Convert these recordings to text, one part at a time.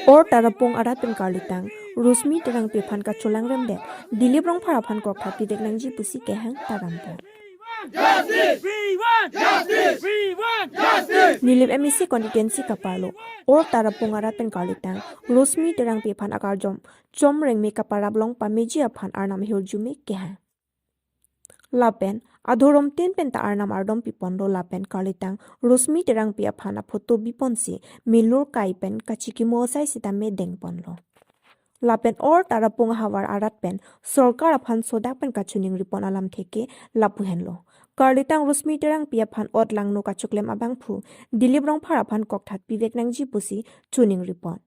or tarapong arat pen karlitang Rosmi terang pephan ka cholang remde dilibrong pharapan kok thapi deklang ji pusi kehang tarampo Justice! We want justice! We want justice! Nilip MEC constituency kapalo or tarapong arat pen karlitang Rosmi terang pephan akar jom rengme kaparablong pameji aphan arnam hirjume kehang Lapen adhorom ten pen ta arnam ardom pipondo lapen karlitang Rosmi terang pia phana photo biponsi milur kaipen kachikimo sai sitame dengponlo Lapen or tarapung hawar arat pen sorkar aphan sodak pen kachuning ripon alam theke lapuhenlo karlitang Rosmi terang pia phan ot langno kachuklem abang phu dilibrong phara phan kokthat pivek nangji pusi chuning ripon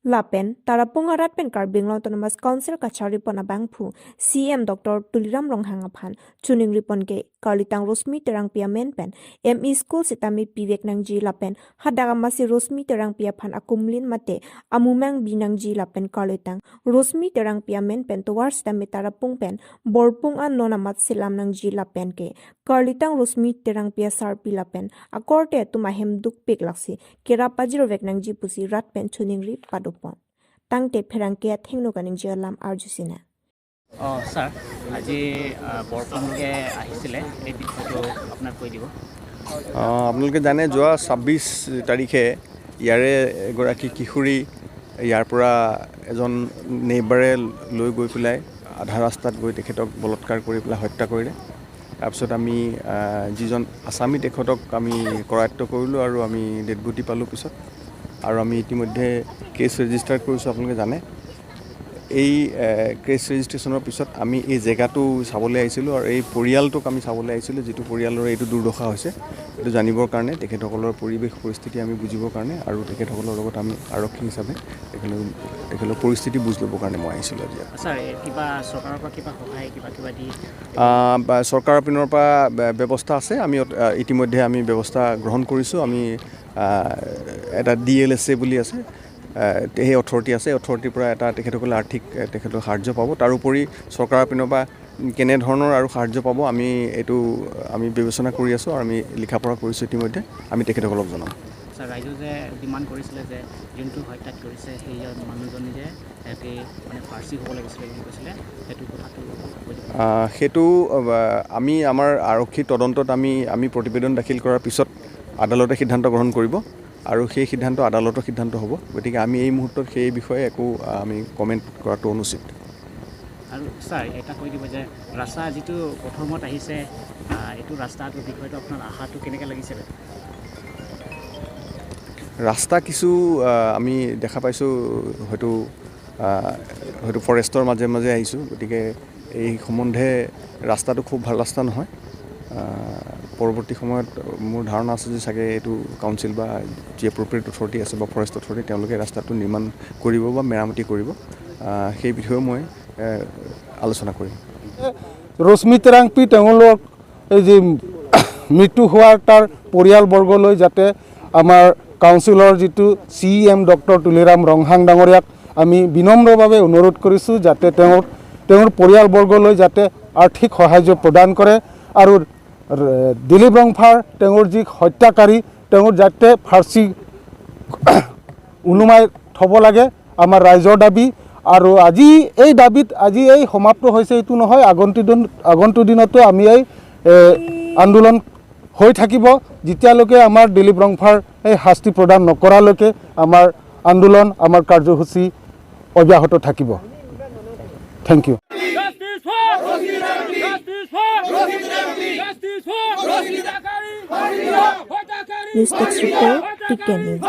Lapen tarapung arat pen karbing autonomous council kachari pon abang phu CM Dr. Tuliram Ronghang aphan chuning ripon ke karlitang Rosmi terang pia men pen ME school sitami pivek nangji lapen hadaga masi Rosmi terang pia phan akumlin mate amumang binangji lapen karlitang Rosmi terang pia men pen towards tami tarapung pen borpung an nona mat silam nangji lapen ke karlitang Rosmi terang pia sarpi lapen akorte tumahem duk pek laksi kera pajiro vek nangji pusi rat pen chuning ri padopon tangte pherangke thengno kaning jelam arjusina sir আজি বৰপংকে আহিছিলে এই বিষয়টো আপোনাক কৈ দিব আপোনালোকে জানে যোৱা 26 তাৰিখে ইয়াৰে এগৰাকী কিশোৰী ইয়াৰ পৰা এজন নেইবাৰে লৈ গৈ পেলাই আধা ৰাস্তাত গৈ তেখেতক বলৎকাৰ কৰি পেলাই হত্যা কৰিলে তাৰপিছত আমি যিজন আসামী তেখেতক আমি কৰায়ত্ব কৰিলোঁ আৰু আমি ডেড বডি পালোঁ পিছত আৰু আমি ইতিমধ্যে কেছ ৰেজিষ্টাৰ কৰিছোঁ আপোনালোকে জানে এই কেছ ৰেজিষ্ট্ৰেশ্যনৰ পিছত আমি এই জেগাটো চাবলৈ আহিছিলোঁ আৰু এই পৰিয়ালটোক আমি চাবলৈ আহিছিলোঁ যিটো পৰিয়ালৰ এইটো দুৰ্দশা হৈছে এইটো জানিবৰ কাৰণে তেখেতসকলৰ পৰিৱেশ পৰিস্থিতি আমি বুজিবৰ কাৰণে আৰু তেখেতসকলৰ লগত আমি আৰক্ষী হিচাপে তেখেতসকলৰ পৰিস্থিতি বুজি ল'বৰ কাৰণে মই আহিছিলোঁ আজি স্যাৰ কিবা চৰকাৰৰ পৰা কিবা সহায় কিবা দি চৰকাৰৰ পিনৰ পৰা ব্যৱস্থা আছে আমি ইতিমধ্যে আমি ব্যৱস্থা গ্ৰহণ কৰিছোঁ আমি এটা DLSA বুলি আছে সেই অথৰিটি আছে অথৰিটিৰ পৰা এটা তেখেতসকলে আৰ্থিক তেখেতক সাহায্য পাব তাৰোপৰি চৰকাৰৰ পিনৰ পৰা কেনেধৰণৰ আৰু সাহায্য পাব আমি এইটো আমি বিবেচনা কৰি আছোঁ আৰু আমি লিখা পঢ়া কৰিছোঁ ইতিমধ্যে আমি তেখেতসকলক জনাম স্যাৰ ৰাইজে যে ডিমাণ্ড কৰিছিলে যে যোনটো হত্যা কৰিছে সেই মানুহজনী যে মানে ফাৰ্চি হ'ব লাগিছিলে বুলি কৈছিলে সেইটো কথাটো সেইটো আমি আমাৰ আৰক্ষী তদন্তত আমি প্ৰতিবেদন দাখিল কৰাৰ পিছত আদালতে সিদ্ধান্ত গ্ৰহণ কৰিব আৰু সেই সিদ্ধান্ত আদালতৰ সিদ্ধান্ত হ'ব গতিকে আমি এই মুহূৰ্তত সেই বিষয়ে একো আমি কমেণ্ট কৰাটো অনুচিত আৰু স্যাৰ এটা কৈ দিব যে ৰাস্তা যিটো প্ৰথমত আহিছে এইটো ৰাস্তাটোৰ বিষয়টো আপোনাৰ আশাটো কেনেকৈ লাগিছিলে ৰাস্তা কিছু আমি দেখা পাইছোঁ হয়তো ফৰেষ্টৰ মাজে মাজে আহিছোঁ গতিকে এই সম্বন্ধে ৰাস্তাটো খুব ভাল ৰাস্তা নহয় পৰৱৰ্তী সময়ত মোৰ ধাৰণা আছে যে চাগে এইটো কাউন্সিল বা যি এপ্ৰপ্ৰিয়েট অথৰিটি আছে বা ফৰেষ্ট অথৰিটি তেওঁলোকে ৰাস্তাটো নিৰ্মাণ কৰিব বা মেৰামতি কৰিব সেই বিষয়েও মই আলোচনা কৰিম ৰশ্মি তেৰাংপি তেওঁলোক এই যে মৃত্যু হোৱাৰ তাৰ পৰিয়ালবৰ্গলৈ যাতে আমাৰ কাউন্সিলৰ যিটো CM ডক্টৰ তুলিৰাম ৰংহাং ডাঙৰীয়াক আমি বিনম্ৰভাৱে অনুৰোধ কৰিছোঁ যাতে তেওঁৰ পৰিয়ালবৰ্গলৈ যাতে আৰ্থিক সাহায্য প্ৰদান কৰে আৰু দিলীপ ৰংফাৰ তেওঁৰ যি হত্যাকাৰী তেওঁৰ যাতে ফাঁচি উনুমাই থ'ব লাগে আমাৰ ৰাইজৰ দাবী আৰু আজি এই দাবীত আজি এই সমাপ্ত হৈছে এইটো নহয় আগন্তুক দিনতো আমি এই আন্দোলন হৈ থাকিব যেতিয়ালৈকে আমাৰ দিলীপ ৰংফাৰ এই শাস্তি প্ৰদান নকৰালৈকে আমাৰ আন্দোলন আমাৰ কাৰ্যসূচী অব্যাহত থাকিব thank you News Text Report, Tiken News.